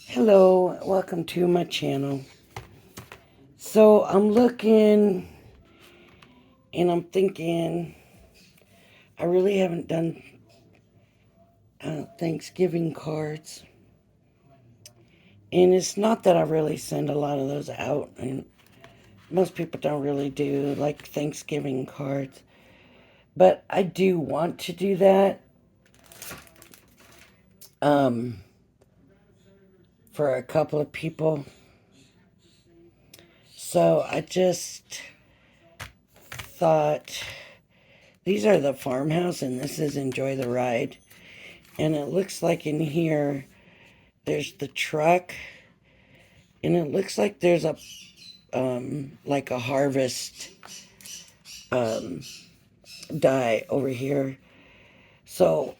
Hello, welcome to my channel. So I'm looking and I'm thinking I really haven't done Thanksgiving cards. And it's not that I really send a lot of those out. And most people don't really do like Thanksgiving cards. But I do want to do that um, for a couple of people. So I just thought these are the Farmhouse and this is Enjoy the Ride. And it looks like in here there's the truck, and it looks like there's a like a harvest um, die over here. So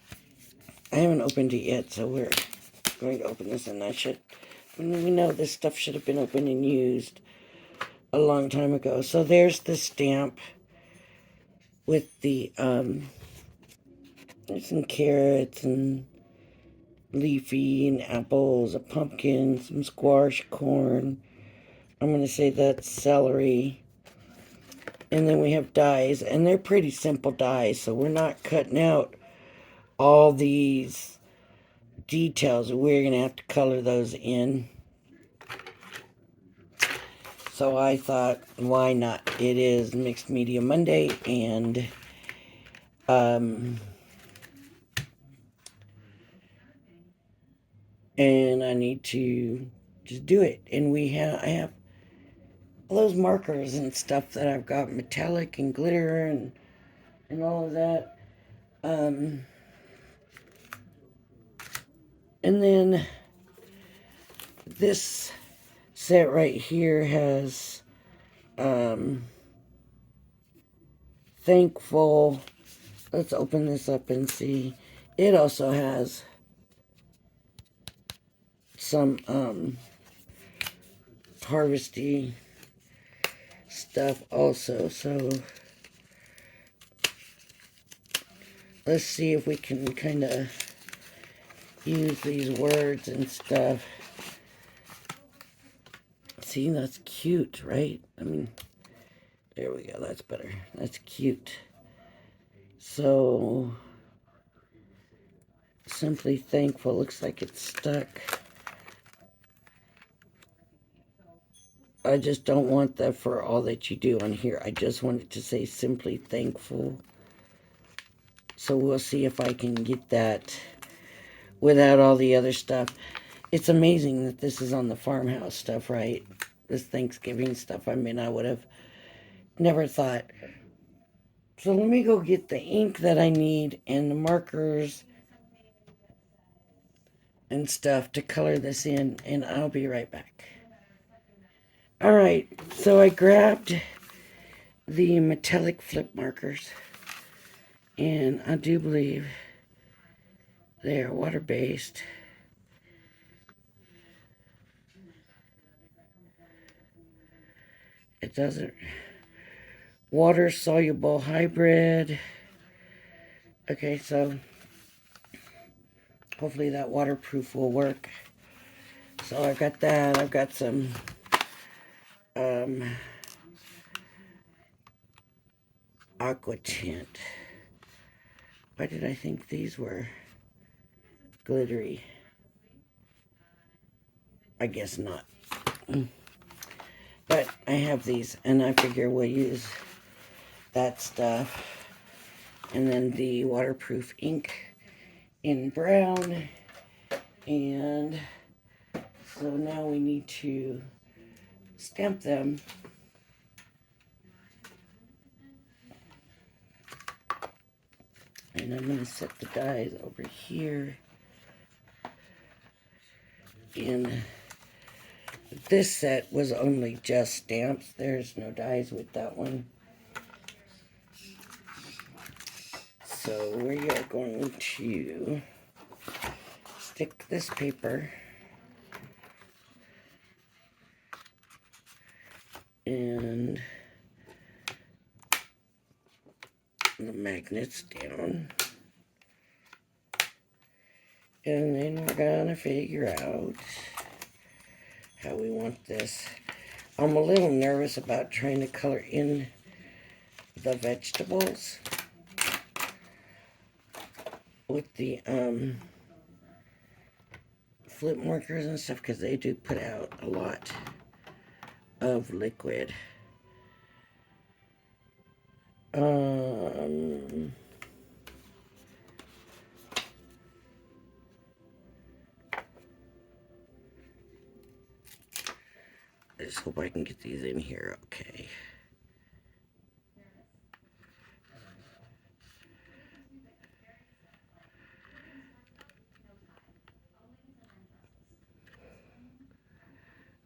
I haven't opened it yet, so we're going to open this, and we know this stuff should have been opened and used a long time ago. So there's the stamp with the there's some carrots and leafy and apples, a pumpkin, some squash, corn. I'm going to say that's celery. And then we have dies, and they're pretty simple dies, so we're not cutting out all these details. We're going to have to color those in. So I thought, why not? It is Mixed Media Monday, and I need to just do it. And I have all those markers and stuff that I've got, metallic and glitter and all of that. And then this set right here has thankful. Let's open this up and see. It also has some harvesty stuff also. So let's see if we can kind of use these words and stuff. See, that's cute, right? I mean, there we go. That's better. That's cute. So, simply thankful. Looks like it's stuck. I just don't want that for all that you do on here. I just want it to say simply thankful. So we'll see if I can get that without all the other stuff. It's amazing that this is on the Farmhouse stuff, right? This Thanksgiving stuff. I mean, I would have never thought. So let me go get the ink that I need and the markers and stuff to color this in, and I'll be right back. Alright, so I grabbed the metallic flip markers, and I do believe they are water-based. It doesn't... Water-soluble hybrid. Okay, so hopefully that waterproof will work. So I've got that. I've got some aqua tint. Why did I think these were glittery? I guess not. But I have these, and I figure we'll use that stuff. And then the waterproof ink in brown. And so now we need to stamp them. And I'm going to set the dies over here. And this set was only just stamps. There's no dies with that one. So we are going to stick this paper and the magnets down. And then we're gonna figure out how we want this. I'm a little nervous about trying to color in the vegetables with the flip markers and stuff, because they do put out a lot of liquid. I just hope I can get these in here okay.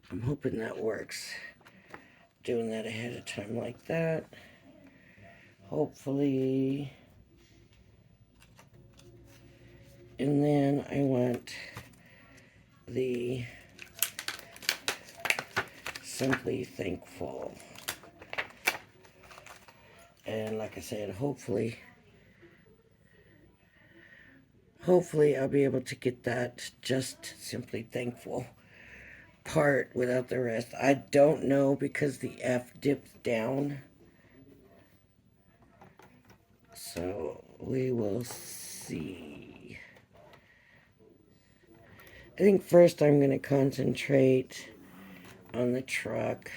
I'm hoping that works. Doing that ahead of time like that. Hopefully. And then I want the Simply Thankful. And like I said, hopefully I'll be able to get that just Simply Thankful part without the rest. I don't know, because the F dips down. So we will see. I think first I'm going to concentrate on the truck.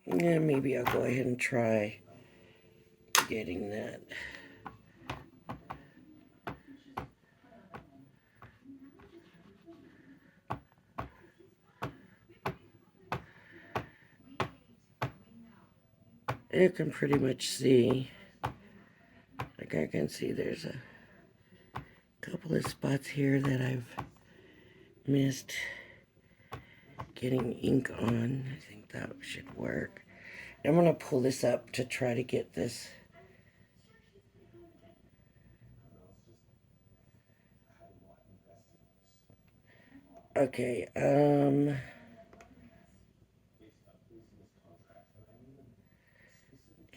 Yeah, maybe I'll go ahead and try getting that. You can pretty much see, like I can see there's a couple of spots here that I've missed getting ink on. I think that should work. I'm going to pull this up to try to get this. Okay,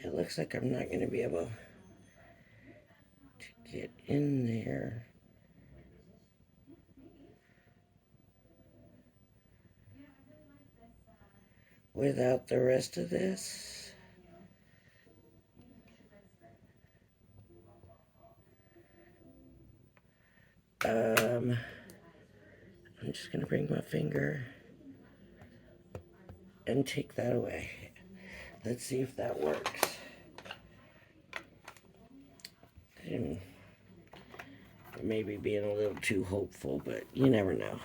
it looks like I'm not going to be able to get in there. Without the rest of this. I'm just going to bring my finger and take that away. Let's see if that works. Maybe being a little too hopeful, but you never know.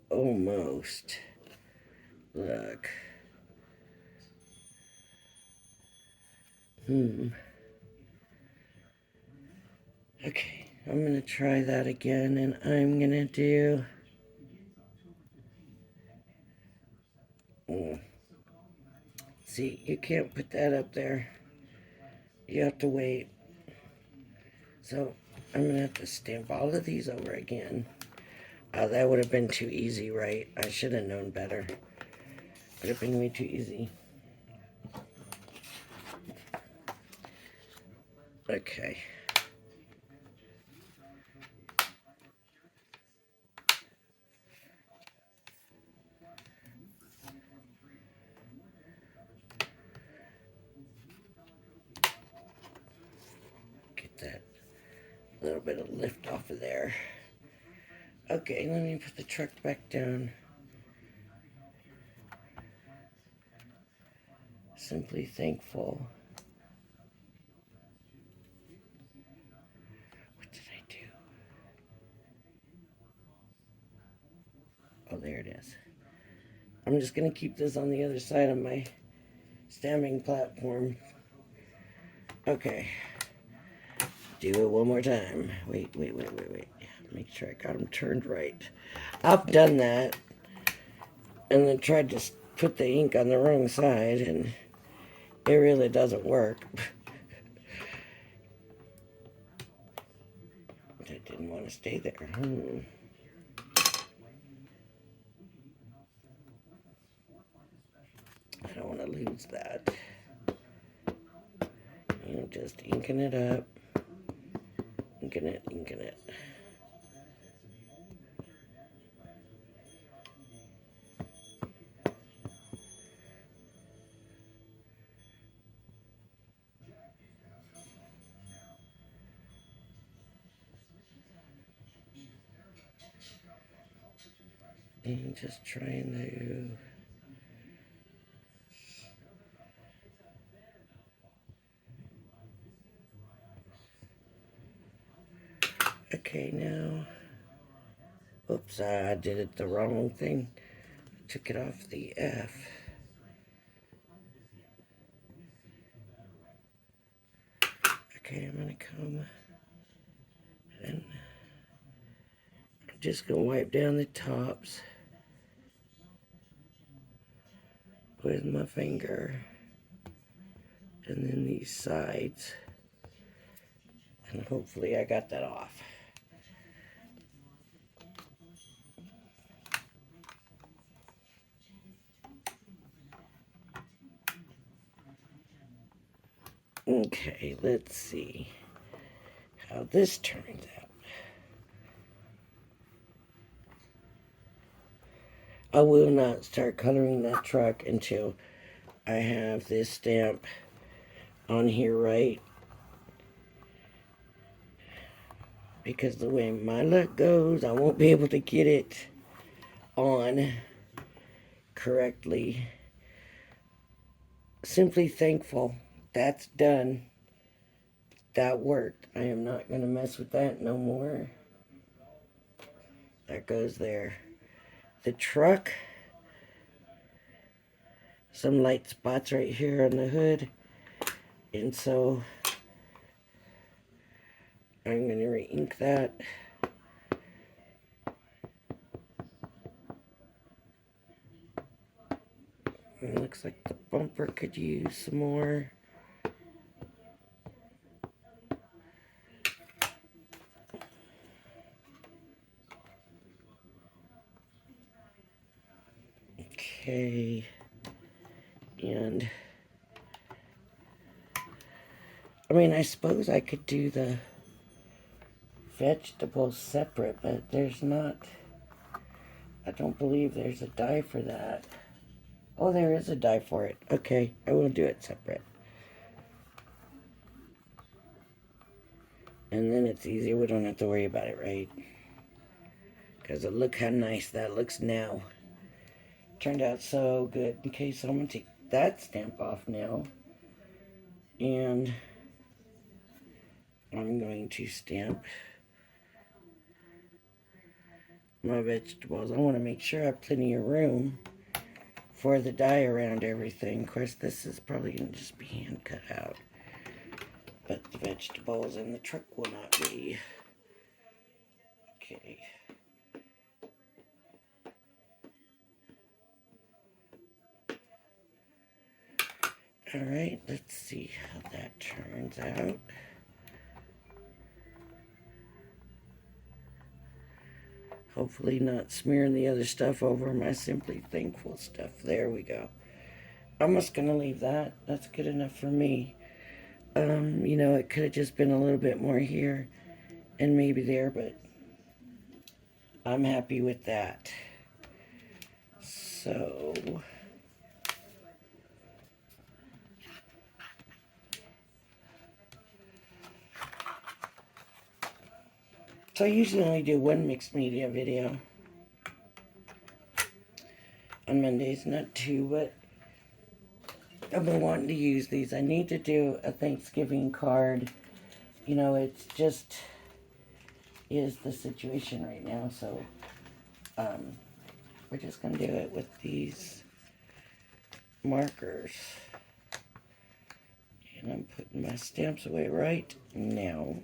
Almost. Look. Okay, I'm going to try that again, and I'm going to do... See, you can't put that up there. You have to wait. So, I'm going to have to stamp all of these over again. That would have been too easy, right? I should have known better. Would have been way too easy. Okay. Get that little bit of lift off of there. Okay, let me put the truck back down. Simply Thankful. What did I do? Oh, there it is. I'm just going to keep this on the other side of my stamping platform. Okay. Do it one more time. Wait. Make sure I got them turned right. I've done that and then tried to put the ink on the wrong side, and it really doesn't work. to stay there. I don't want to lose that. You know, just inking it up. Inking it, inking it. And just trying to... Okay, now... Oops, I did it the wrong thing. I took it off the F. Okay, I'm gonna come and I'm just gonna wipe down the tops with my finger, and then these sides, and hopefully I got that off. Okay, let's see how this turns out. I will not start coloring that truck until I have this stamp on here right, because the way my luck goes, I won't be able to get it on correctly. Simply Thankful, that's done. That worked. I am not going to mess with that no more. That goes there. The truck, some light spots right here on the hood, and so I'm going to re-ink that. It looks like the bumper could use some more. Okay, and I mean, I suppose I could do the vegetables separate, but there's not, I don't believe there's a die for that. Oh, there is a die for it. Okay, I will do it separate. And then it's easier, we don't have to worry about it, right? Because look how nice that looks now. Turned out so good. Okay, so I'm going to take that stamp off now. And I'm going to stamp my vegetables. I want to make sure I have plenty of room for the die around everything. Of course, this is probably going to just be hand cut out. But the vegetables in the truck will not be. Okay. Alright, let's see how that turns out. Hopefully not smearing the other stuff over my Simply Thankful stuff. There we go. I'm just going to leave that. That's good enough for me. You know, it could have just been a little bit more here and maybe there, but I'm happy with that. So I usually only do one mixed media video on Mondays, not two, but I've been wanting to use these. I need to do a Thanksgiving card. You know, it's just is the situation right now, so we're just going to do it with these markers. And I'm putting my stamps away right now.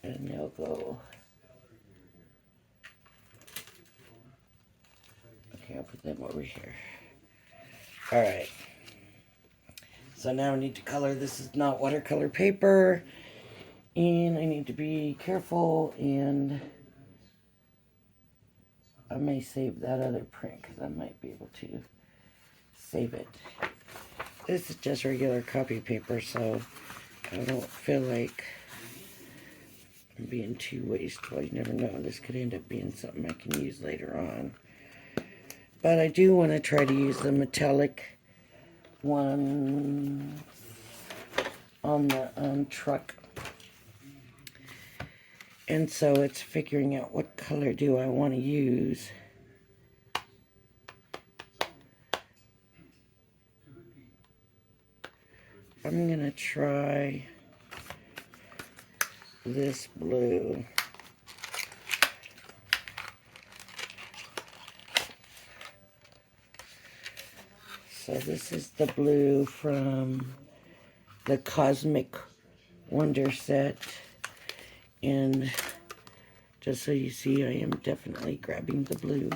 And they'll go. Okay, I'll put them over here. Alright. So now I need to color. This is not watercolor paper, and I need to be careful, and I may save that other print because I might be able to save it. This is just regular copy paper, so I don't feel like I'm being too wasteful. You never know. This could end up being something I can use later on. But I do want to try to use the metallic one on the truck. And so it's figuring out what color do I want to use. I'm going to try this blue. So this is the blue from the Cosmic Wonder set. And just so you see, I am definitely grabbing the blue.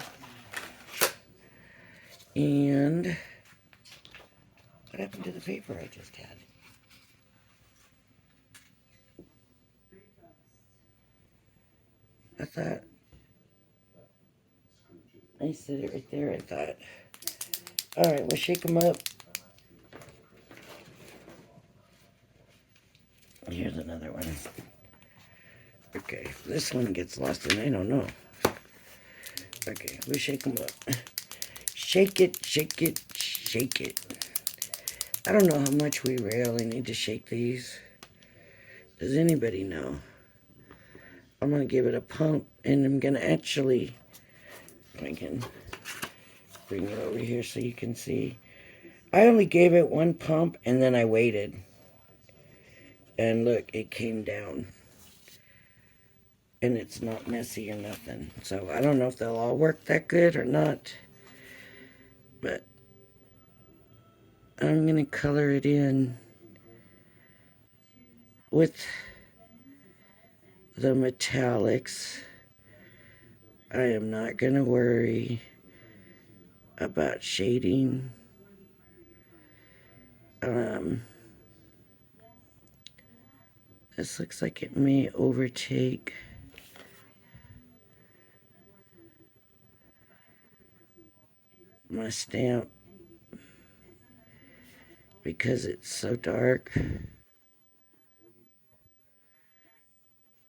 And what happened to the paper I just had? I thought I said it right there, I thought. Alright, we'll shake them up. Here's another one. Okay, if this one gets lost in, I don't know. Okay, we'll shake them up. Shake it, shake it, shake it. I don't know how much we really need to shake these. Does anybody know? I'm going to give it a pump, and I'm going to actually, I can bring it over here so you can see. I only gave it one pump, and then I waited. And look, it came down. And it's not messy or nothing. So I don't know if they'll all work that good or not. But I'm going to color it in with the metallics. I am not going to worry about shading. This looks like it may overtake my stamp because it's so dark.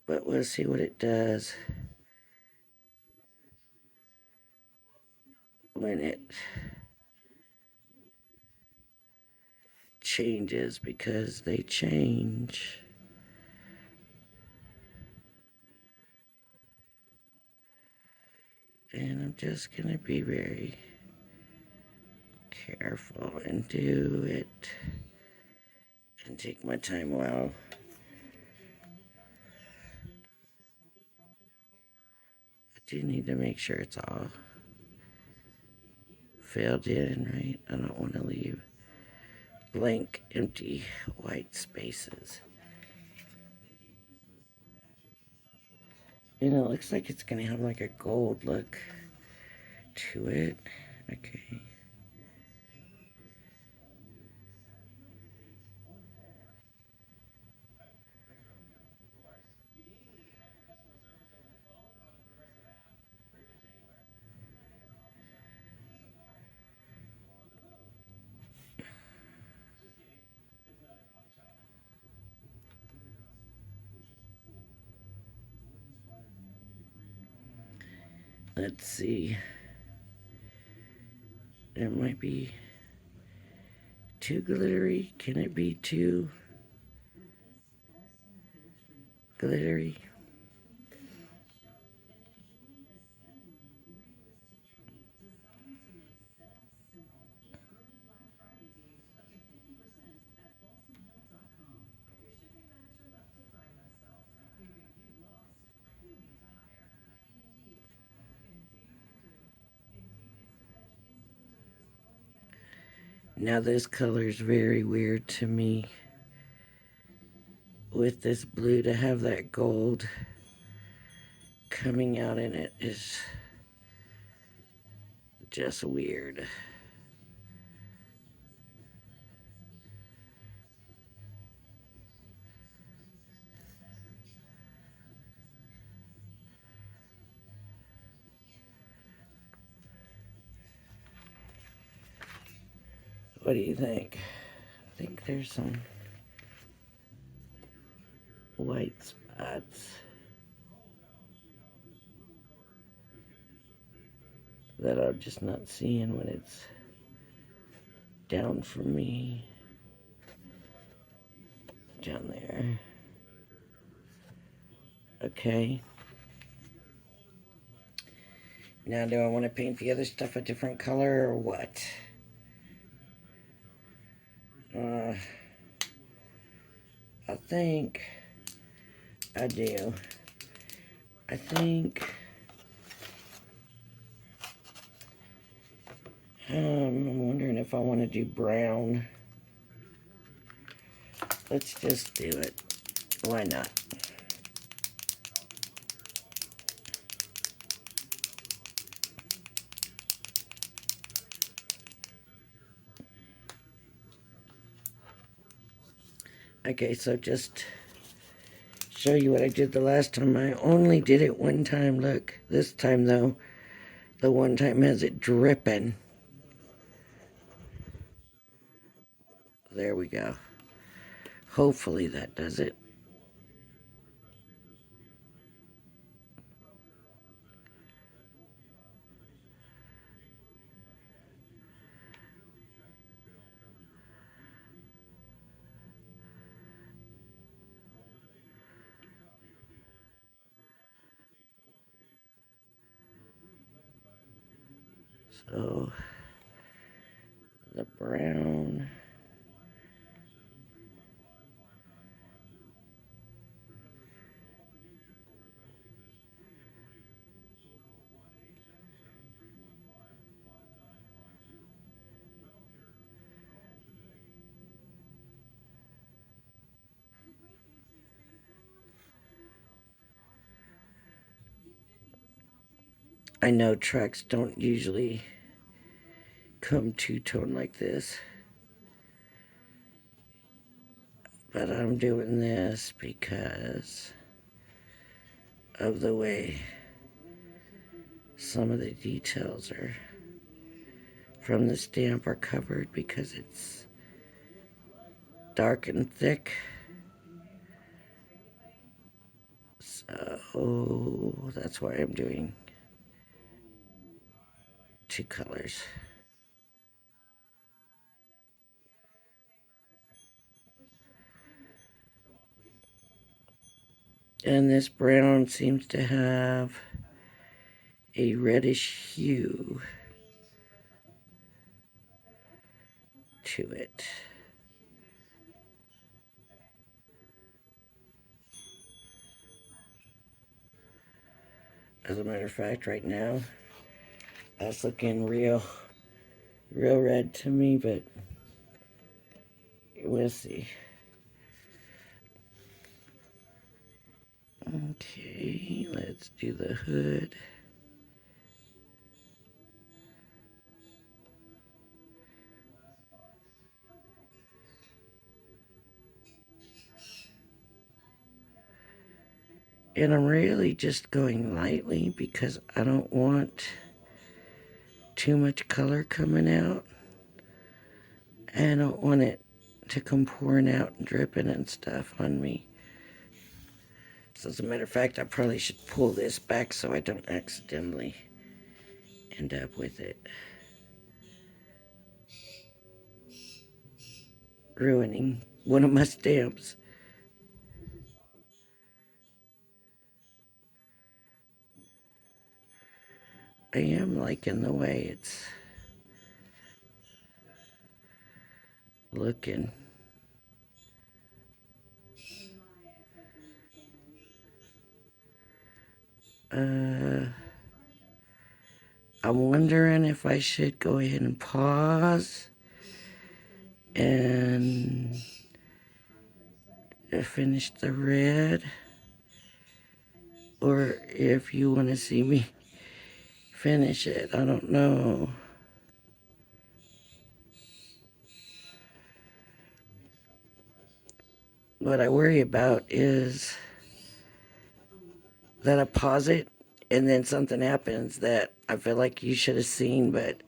But we'll see what it does when it changes, because they change. And I'm just going to be very careful and do it and take my time well. I do need to make sure it's all filled in, right? I don't want to leave blank, empty, white spaces. And it looks like it's going to have like a gold look to it. Okay. Let's see. It might be too glittery. Can it be too glittery? Now this color is very weird to me. With this blue, to have that gold coming out in it is just weird. What do you think? I think there's some white spots that I'm just not seeing when it's down from me. Down there. Okay. Now, do I want to paint the other stuff a different color or what? I think I do. I think I'm wondering if I want to do brown. Let's just do it. Why not? Okay, so just show you what I did the last time. I only did it one time. Look, this time though, the one time has it dripping. There we go. Hopefully that does it. So the brown. I know trucks don't usually come two-tone like this, but I'm doing this because of the way some of the details are from the stamp are covered because it's dark and thick. So that's why I'm doing two colors. And this brown seems to have a reddish hue to it. As a matter of fact, right now, that's looking real red to me, but we'll see. Okay, let's do the hood. And I'm really just going lightly because I don't want too much color coming out. I don't want it to come pouring out and dripping and stuff on me. So as a matter of fact, I probably should pull this back so I don't accidentally end up with it ruining one of my stamps. I am liking the way it's looking. I'm wondering if I should go ahead and pause and finish the red, or if you want to see me finish it. I don't know. What I worry about is that I pause it and then something happens that I feel like you should have seen, but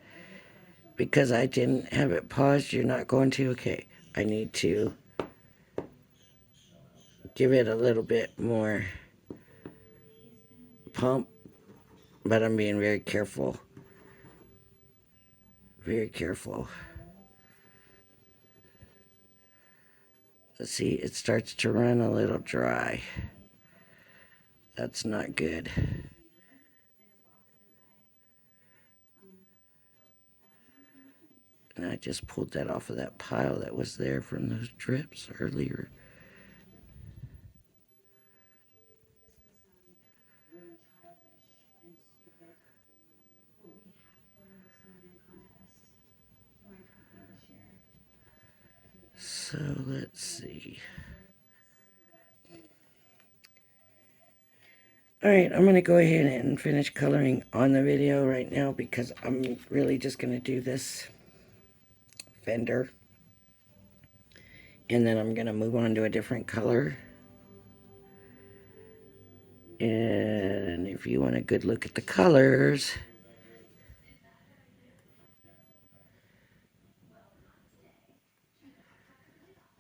because I didn't have it paused. You're not going to? Okay. I need to give it a little bit more pump, but I'm being very careful. Very careful. See, it starts to run a little dry. That's not good. And I just pulled that off of that pile that was there from those drips earlier. So let's see. Alright, I'm going to go ahead and finish coloring on the video right now because I'm really just going to do this fender. And then I'm going to move on to a different color. And if you want a good look at the colors,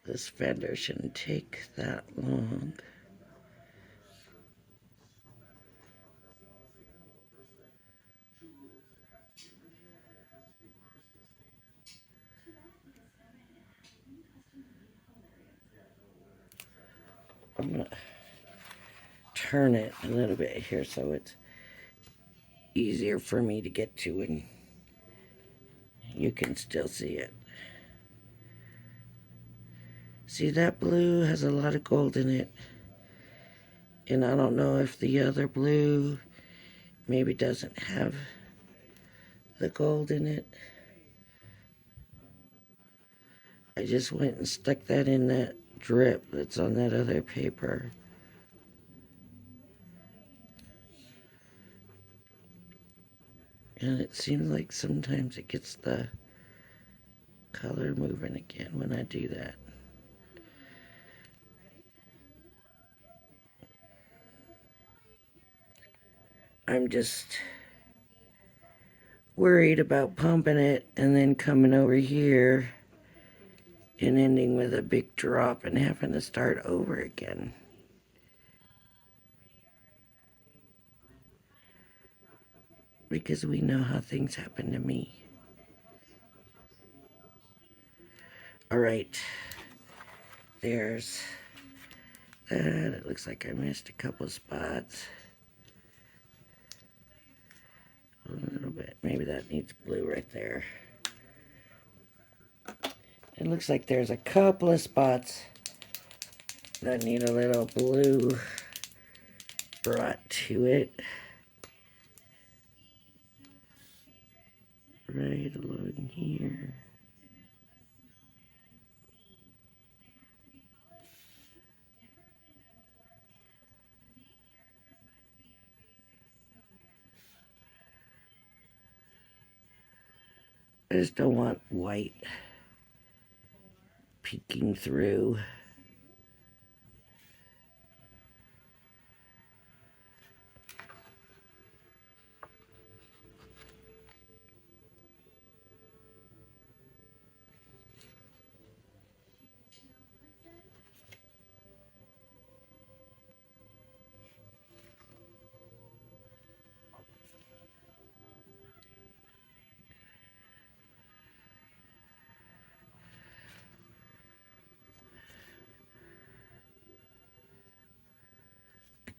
this fender shouldn't take that long. I'm going to turn it a little bit here so it's easier for me to get to and you can still see it. See, that blue has a lot of gold in it. And I don't know if the other blue maybe doesn't have the gold in it. I just went and stuck that in that drip that's on that other paper. And it seems like sometimes it gets the color moving again when I do that. I'm just worried about pumping it and then coming over here and ending with a big drop and having to start over again. Because we know how things happen to me. Alright, there's that. It looks like I missed a couple spots. A little bit. Maybe that needs blue right there. It looks like there's a couple of spots that need a little blue brought to it. Right along here. I just don't want white peeking through.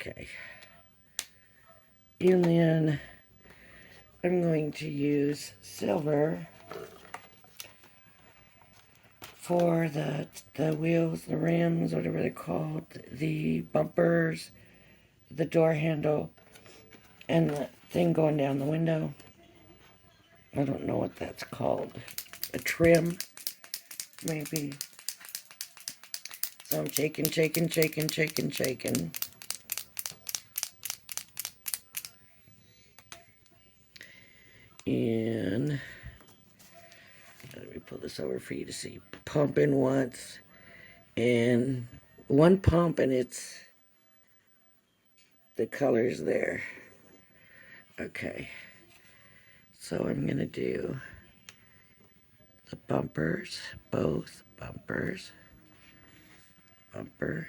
Okay. And then I'm going to use silver for the wheels, the rims, whatever they're called, the bumpers, the door handle, and the thing going down the window. I don't know what that's called. A trim, maybe. So I'm shaking, shaking, shaking, shaking, shaking. And let me pull this over for you to see. Pumping once, and one pump, and it's the colors there. Okay. So I'm gonna do the bumpers, both bumpers, bumper,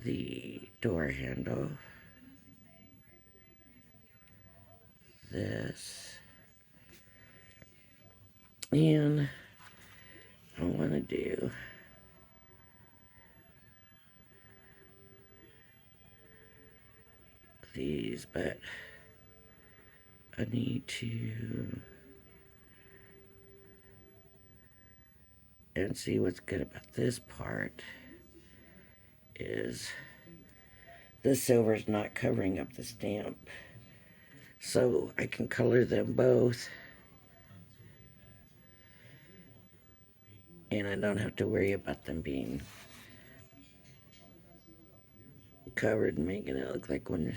the door handle, this, and I want to do these, but I need to and see what's good about this part is the silver's not covering up the stamp, so I can color them both and I don't have to worry about them being covered and making it look like one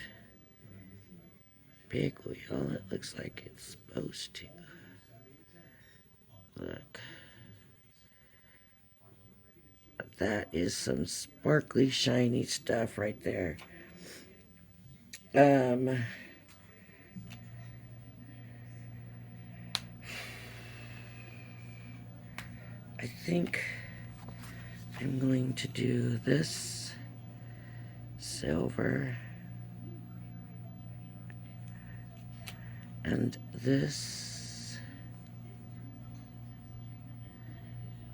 big wheel. It looks like it's supposed to. Look. That is some sparkly, shiny stuff right there. I think I'm going to do this silver and this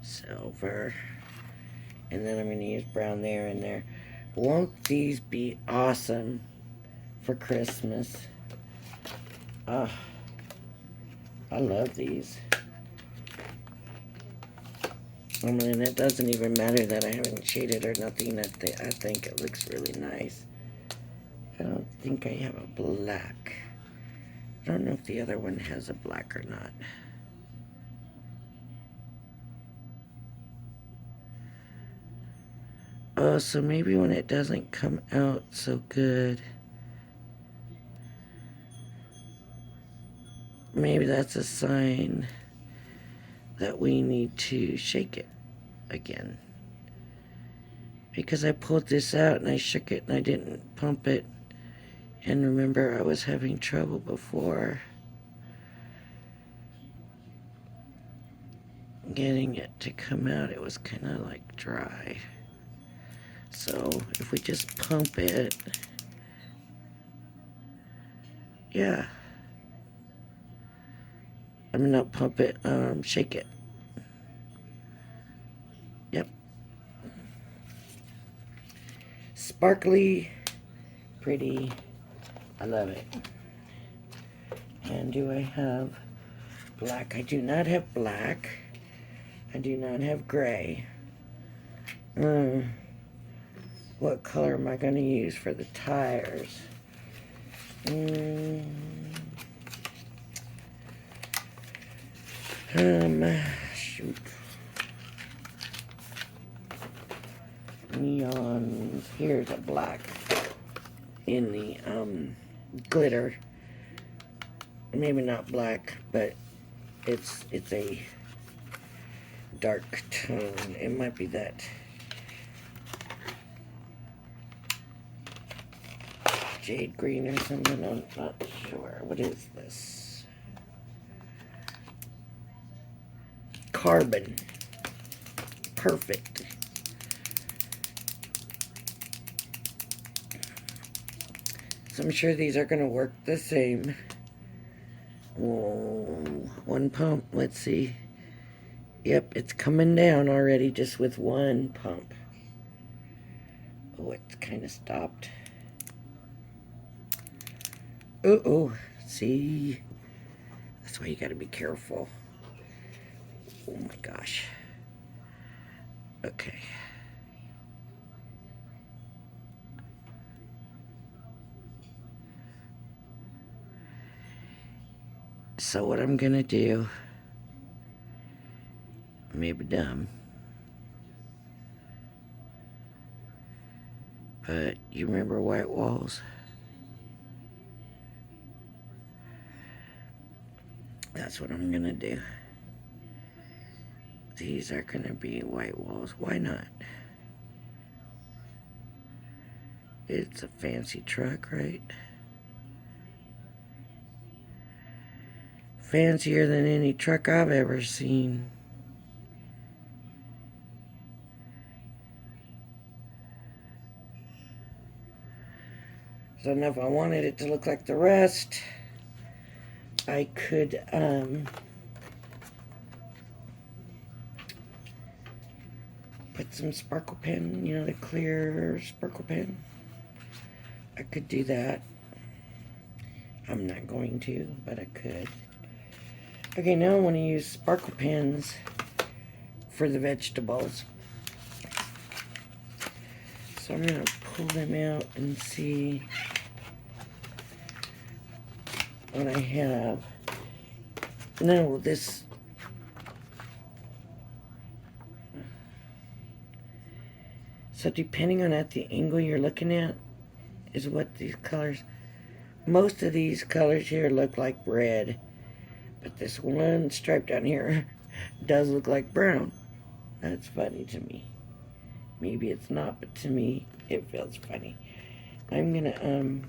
silver, and then I'm going to use brown there and there. Won't these be awesome for Christmas? Ah, I love these. I mean, it doesn't even matter that I haven't shaded or nothing. I think it looks really nice. I don't think I have a black. I don't know if the other one has a black or not. Oh, so maybe when it doesn't come out so good, maybe that's a sign that we need to shake it again. Because I pulled this out and I shook it and I didn't pump it. And remember, I was having trouble before getting it to come out. It was kind of like dry. So if we just pump it, yeah. I mean, not pump it, shake it. Yep. Sparkly, pretty. I love it. And do I have black? I do not have black. I do not have gray. What color am I going to use for the tires? Shoot. Neons. Here's a black in the glitter. Maybe not black, but it's a dark tone. It might be that jade green or something. I'm not sure. What is this? Carbon. Perfect. So I'm sure these are going to work the same. Whoa, one pump. Let's see. Yep, it's coming down already just with one pump. Oh, it's kind of stopped. Uh-oh. See? That's why you got to be careful. Oh my gosh. Okay. So what I'm gonna do, maybe dumb, but you remember white walls? That's what I'm gonna do. These are gonna be white walls. Why not? It's a fancy truck, right? Fancier than any truck I've ever seen. So now if I wanted it to look like the rest, I could put some sparkle pen, you know, the clear sparkle pen. I could do that. I'm not going to, but I could. Okay, now I want to use sparkle pens for the vegetables. So I'm going to pull them out and see what I have. No, this... So depending on at the angle you're looking at is what these colors... Most of these colors here look like red. But this one stripe down here does look like brown. That's funny to me. Maybe it's not, but to me, it feels funny. I'm gonna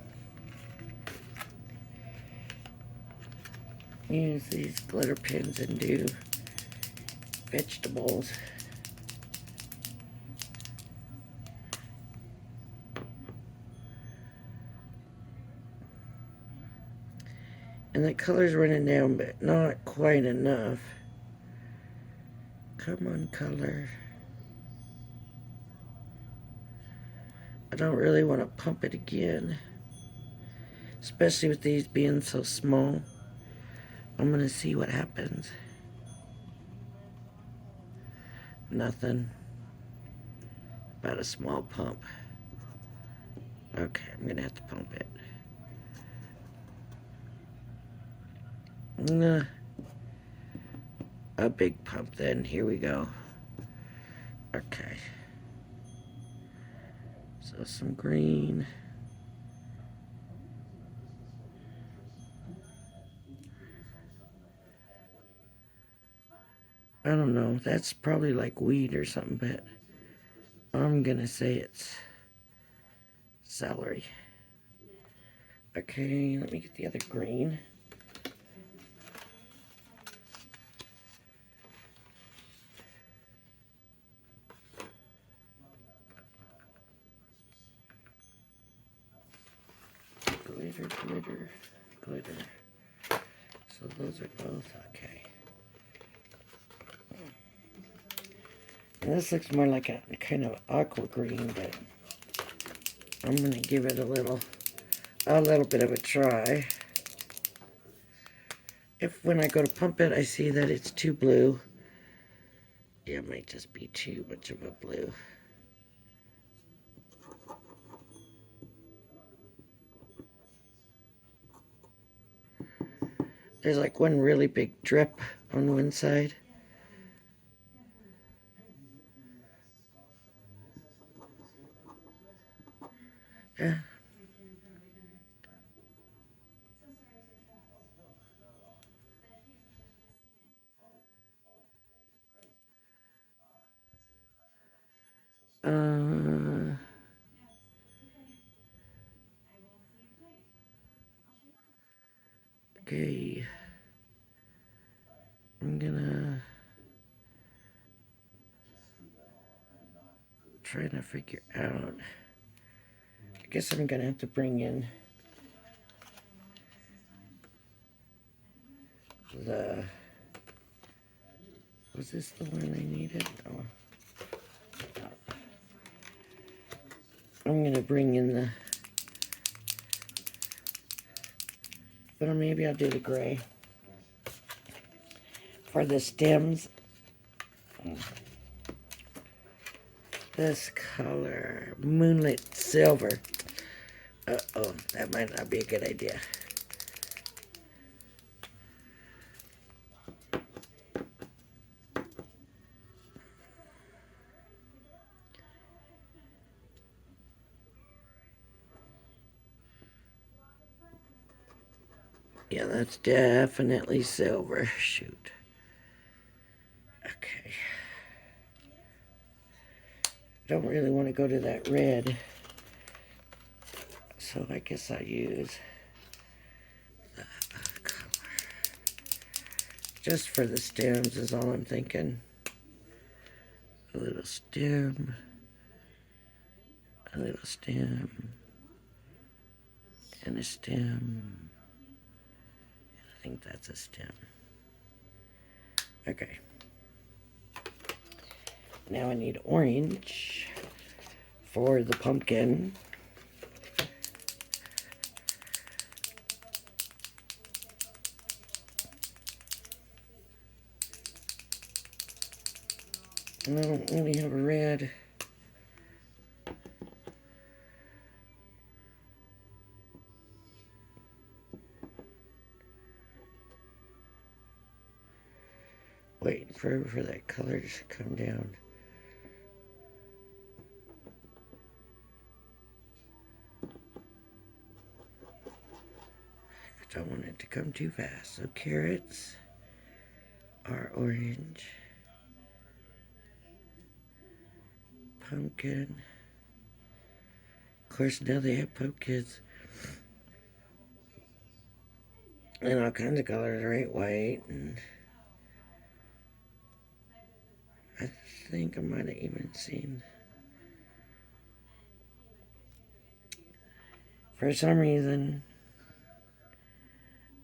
use these glitter pens and do vegetables. And the color's running down, but not quite enough. Come on, color. I don't really want to pump it again, especially with these being so small. I'm going to see what happens. Nothing. About a small pump. Okay, I'm going to have to pump it. A big pump then. Here we go. Okay. So some green. I don't know. That's probably like weed or something, but I'm gonna say it's celery. Okay, let me get the other green. Glitter, glitter, glitter. So those are both okay. And this looks more like a kind of aqua green, but I'm gonna give it a little bit of a try. If when I go to pump it, I see that it's too blue, yeah, it might just be too much of a blue. There's like one really big drip on one side. Yeah. Okay. I'm gonna try to figure out. I guess I'm gonna have to bring in the. Was this the one I needed? Oh. I'm gonna bring in the. But maybe I'll do the gray for the stems. This color, Moonlit Silver. Uh-oh, that might not be a good idea. Yeah, that's definitely silver. Shoot. Okay. Don't really want to go to that red. So I guess I'll use the color. Just for the stems is all I'm thinking. A little stem, a little stem, and a stem. I think that's a stem. Okay. Now I need orange for the pumpkin. And I don't really have a red. Waiting for that color to come down. I don't want it to come too fast. So carrots are orange. Pumpkin. Of course, now they have pumpkins in all kinds of colors, right? White, and I think I might have even seen, for some reason,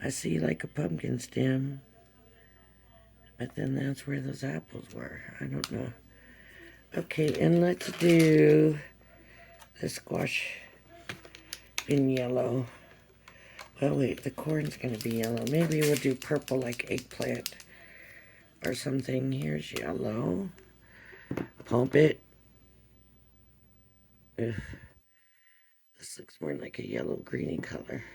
I see like a pumpkin stem, but then that's where those apples were. I don't know. Okay, and let's do the squash in yellow. Well, wait, the corn's going to be yellow. Maybe we'll do purple like eggplant or something. Here's yellow. Pump it. Ugh. This looks more like a yellow greeny color.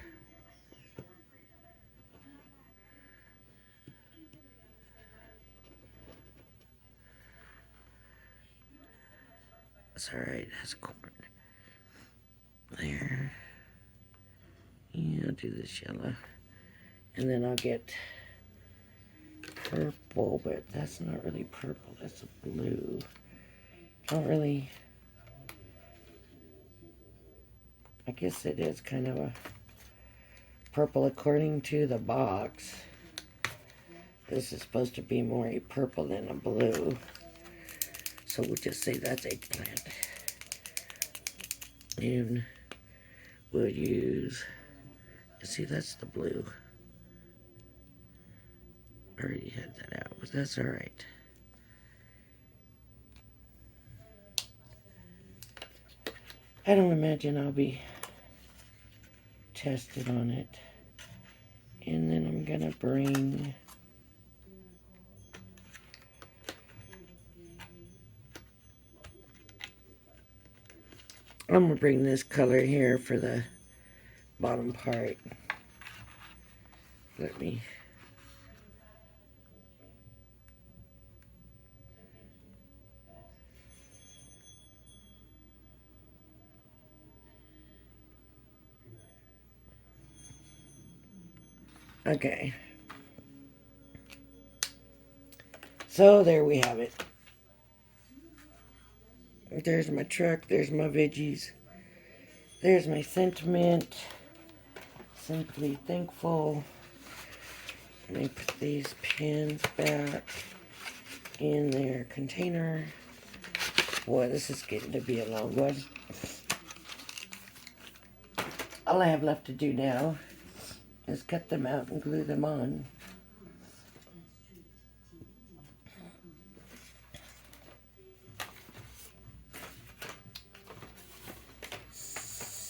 That's alright, that's corn. There. Yeah, I'll do this yellow. And then I'll get purple, but that's not really purple, that's a blue. Not really. I guess it is kind of a purple according to the box. This is supposed to be more a purple than a blue. So we'll just say that's eggplant. And we'll use, see, that's the blue. I already had that out, but that's alright. I don't imagine I'll be tested on it. And then I'm gonna bring this color here for the bottom part. Let me okay. So there we have it. There's my truck, there's my veggies, there's my sentiment. Simply thankful. Let me put these pins back in their container. Boy, this is getting to be a long one. All I have left to do now is cut them out and glue them on.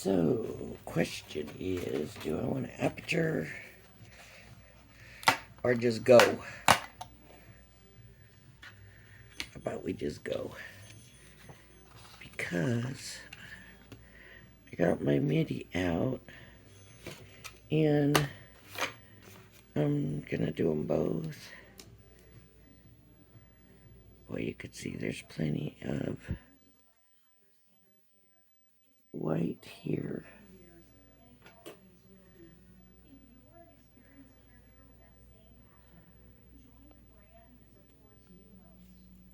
So, question is, do I want an aperture or just go? How about we just go? Because I got my MIDI out and I'm gonna do them both. Well, you could see there's plenty of white here.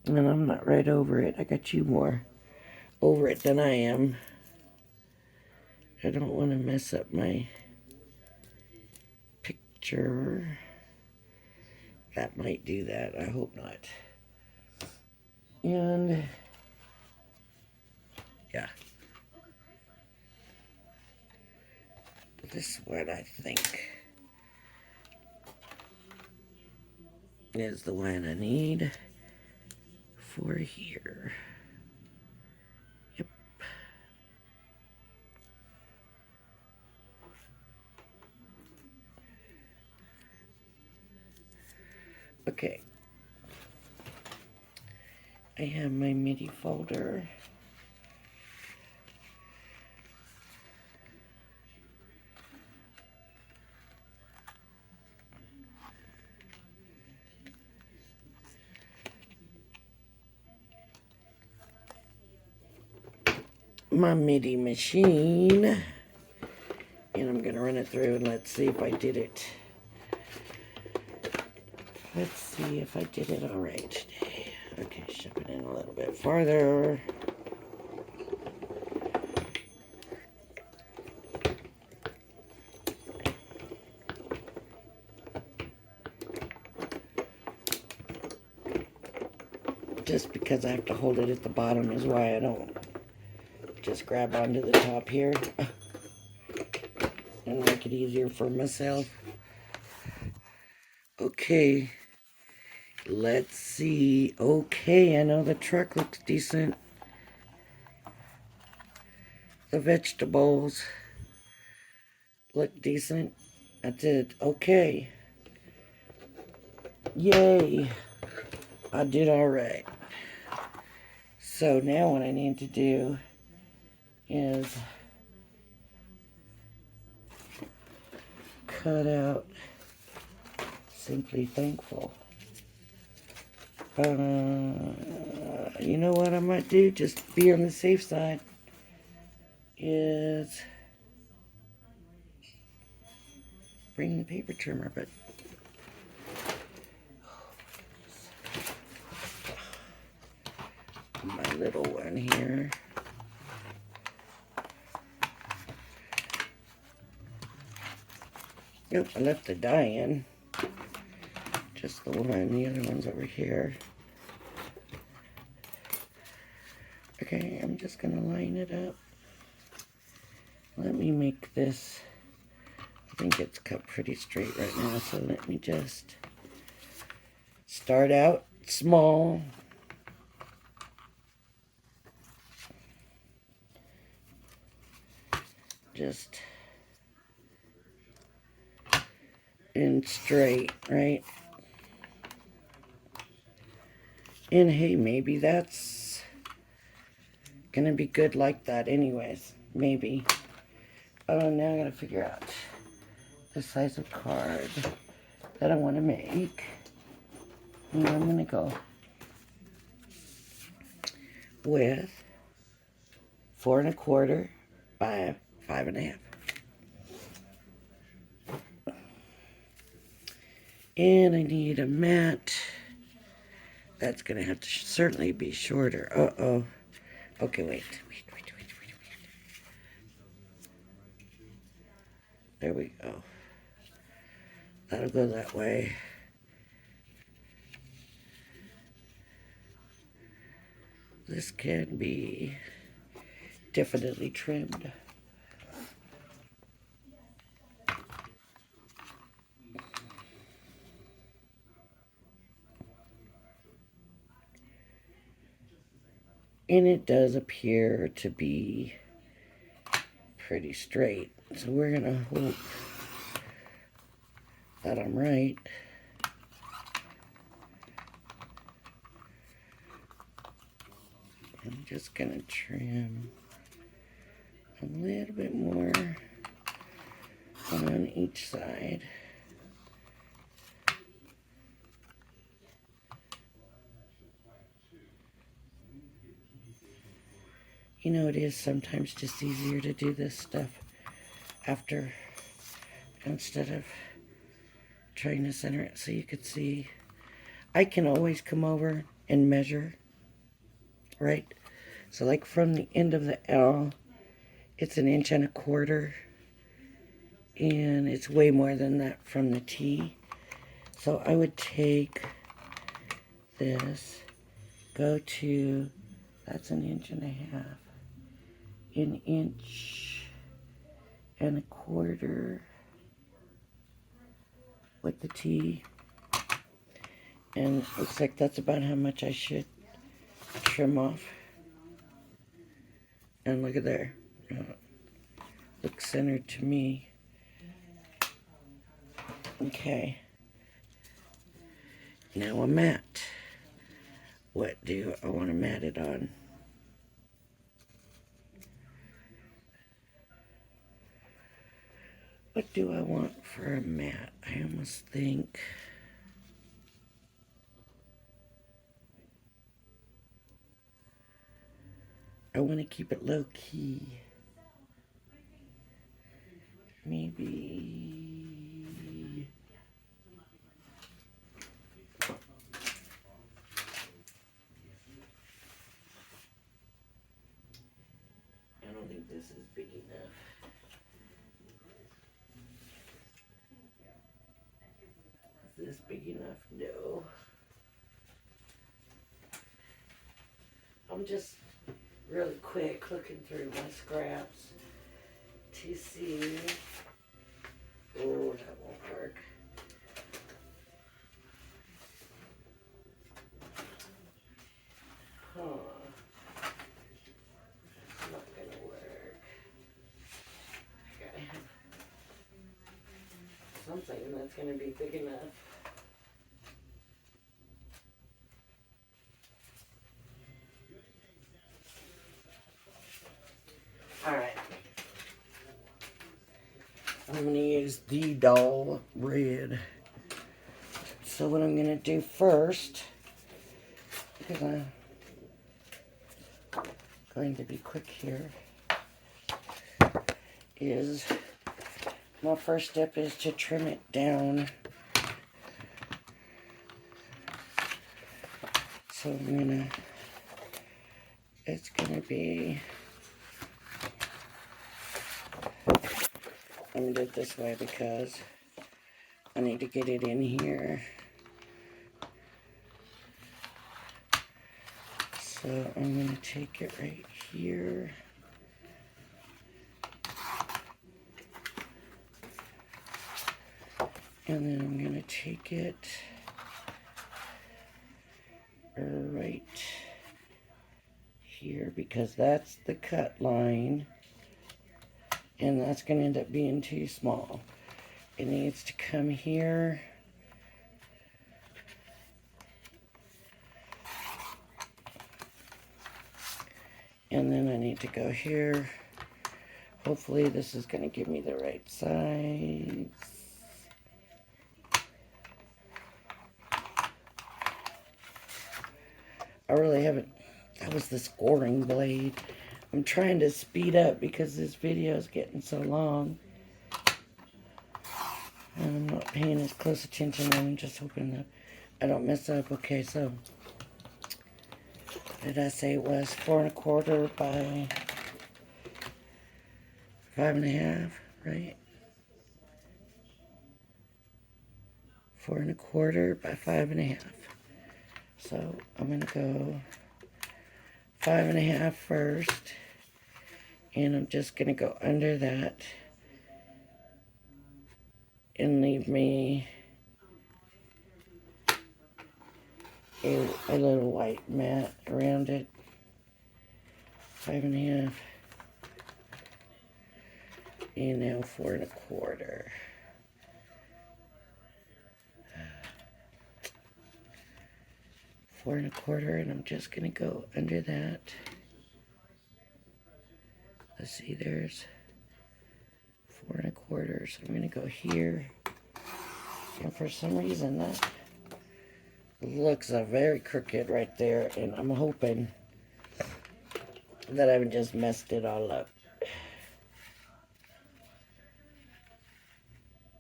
And I'm not right over it. I got you more over it than I am. I don't want to mess up my picture. that might do that. I hope not. And yeah, this one I think is the one I need for here. Yep. Okay. I have my MIDI folder. My MIDI machine. And I'm going to run it through and let's see if I did it. Let's see if I did it all right today. Okay, shove it in a little bit farther. Just because I have to hold it at the bottom is why I don't just grab onto the top here and make it easier for myself. Okay, let's see. Okay, I know the truck looks decent. The vegetables look decent. I did okay. Yay, I did all right. So now what I need to do is cut out Simply Thankful. You know what I might do, just be on the safe side, is bring the paper trimmer, but my little one here. Nope, I left the die in. Just the one, the other one's over here. Okay, I'm just gonna line it up. Let me make this, I think it's cut pretty straight right now, so let me just start out small. Just and straight, right? And hey, maybe that's gonna be good like that anyways. Maybe. Oh, now I gotta figure out the size of card that I want to make. And I'm gonna go with 4 1/4 by 5 1/2. And I need a mat. That's gonna have to certainly be shorter. Uh-oh. Okay, wait. There we go. That'll go that way. This can be definitely trimmed. And it does appear to be pretty straight. So we're gonna hope that I'm right. I'm just gonna trim a little bit more on each side. You know, it is sometimes just easier to do this stuff after, instead of trying to center it so you could see. I can always come over and measure, right? So like from the end of the L, it's 1 1/4 inches, and it's way more than that from the T. So I would take this, go to, that's 1.5 inches, 1.25 with the T. And it looks like that's about how much I should trim off. And look at there. Looks centered to me. Okay. Now a mat. What do I want to mat it on? What do I want for a mat? I almost think I want to keep it low key. Maybe I don't think this is big enough. Is this big enough? No. I'm just really quick looking through my scraps to see. Oh, that won't work. Huh. It's not gonna work. I gotta have something that's gonna be big enough. Alright. I'm gonna use the dull red. So what I'm gonna do first, because I'm going to be quick here, is my first step is to trim it down. So it's gonna be, I'm gonna do it this way because I need to get it in here. So I'm gonna take it right here. And then I'm gonna take it right here because that's the cut line. And that's gonna end up being too small. It needs to come here. And then I need to go here. Hopefully this is gonna give me the right size. I really haven't, that was the scoring blade. I'm trying to speed up because this video is getting so long. And I'm not paying as close attention, and I'm just hoping that I don't mess up. Okay, so, what did I say it was? 4.25 by 5.5, right? 4.25 by 5.5. So I'm gonna go 5.5 first, and I'm just gonna go under that and leave me a little white mat around it. 5.5, and now 4.25. 4.25, and I'm just gonna go under that. Let's see, there's 4.25, so I'm gonna go here. And for some reason that looks very crooked right there, and I'm hoping that I haven't just messed it all up.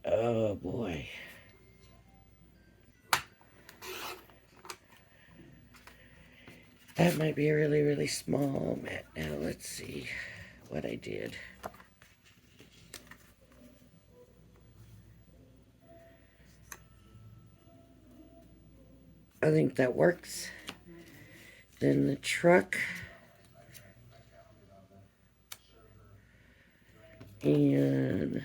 Oh boy. That might be a really, really small mat. Now let's see what I did. I think that works. Then the truck. And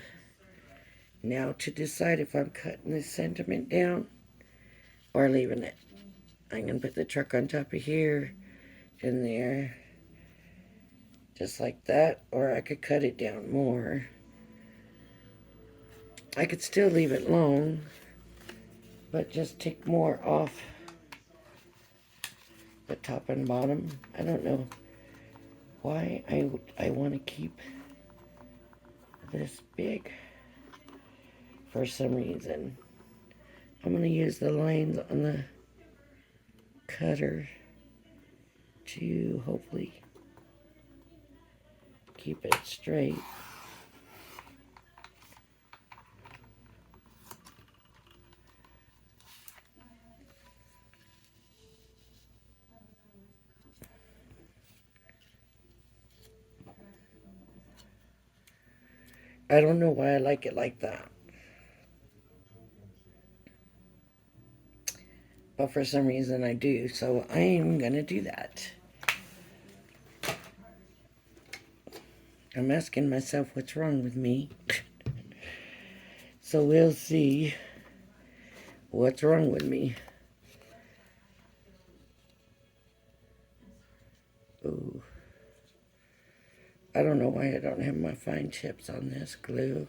now to decide if I'm cutting this sentiment down or leaving it. I'm going to put the truck on top of here and there. Just like that. Or I could cut it down more. I could still leave it long, but just take more off the top and bottom. I don't know why I want to keep this big for some reason. I'm going to use the lines on the cutter to hopefully keep it straight. I don't know why I like it like that. But for some reason I do, so I'm going to do that. I'm asking myself what's wrong with me. So we'll see what's wrong with me. Ooh. I don't know why I don't have my fine tips on this glue.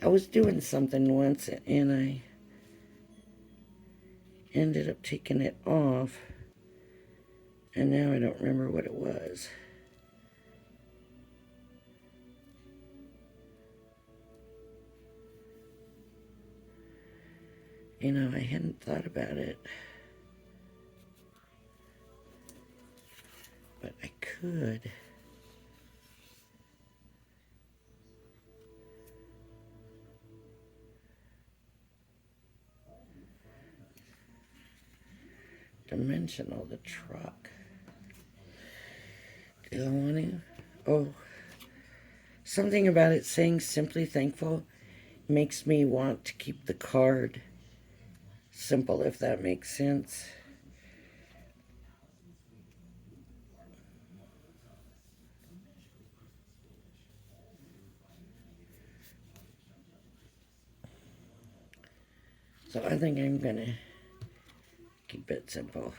I was doing something once and I ended up taking it off. And now I don't remember what it was. You know, I hadn't thought about it. But I could. Dimensional the truck. Do I want to? Oh, something about it saying simply thankful makes me want to keep the card simple, if that makes sense. So I think I'm gonna keep it simple.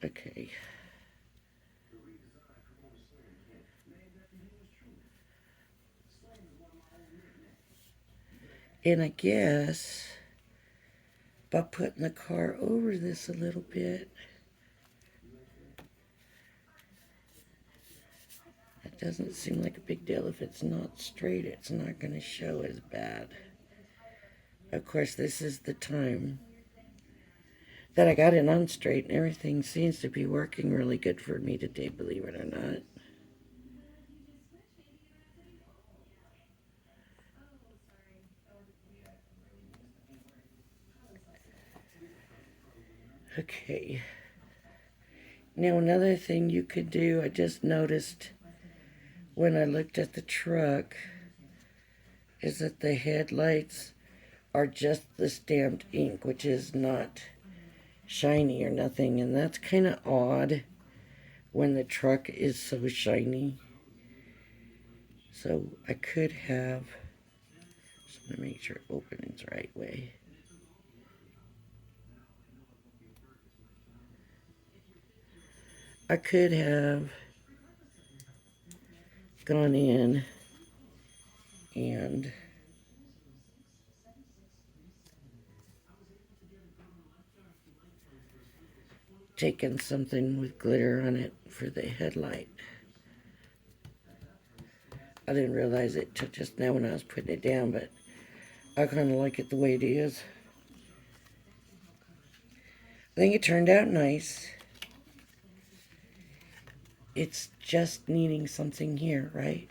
Okay. And I guess by putting the car over this a little bit, it doesn't seem like a big deal. If it's not straight, it's not going to show as bad. Of course, this is the time that I got it on straight, and everything seems to be working really good for me today, believe it or not. Okay. Now, another thing you could do, I just noticed when I looked at the truck, is that the headlights are just the stamped ink, which is not shiny or nothing, and that's kind of odd when the truck is so shiny. So I could have, just want to make sure it opens the right way. I could have gone in and taken something with glitter on it for the headlight. I didn't realize it till just now when I was putting it down, but I kind of like it the way it is. I think it turned out nice. It's just needing something here, right?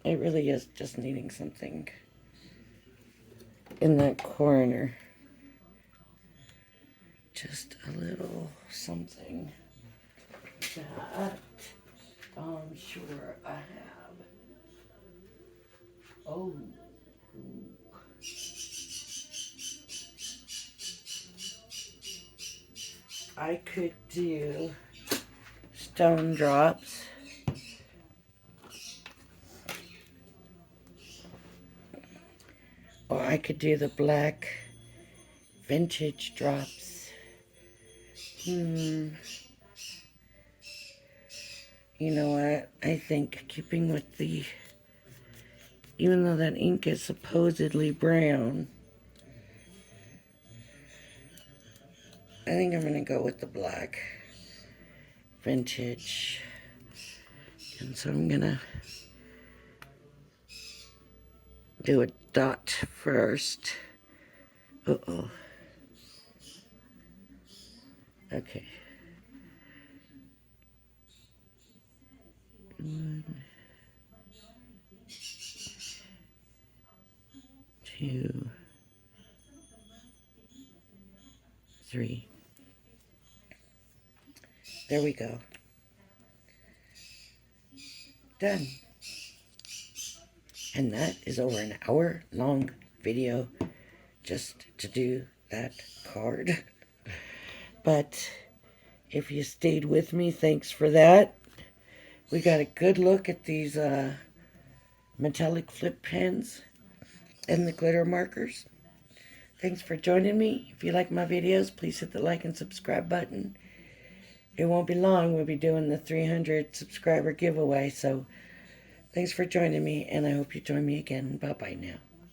It really is just needing something in that corner. Just a little something. That. Sure, I have. Oh. I could do stone drops. Or I could do the black vintage drops. You know what? I think keeping with the, even though that ink is supposedly brown, I think I'm going to go with the black vintage. And so I'm going to do a dot first. Uh-oh. Okay. 1, 2, 3. There we go. Done. And that is over an hour-long video just to do that card. But if you stayed with me, thanks for that. We got a good look at these metallic flip pens and the glitter markers. Thanks for joining me. If you like my videos, please hit the like and subscribe button. It won't be long. We'll be doing the 300 subscriber giveaway. So thanks for joining me, and I hope you join me again. Bye-bye now.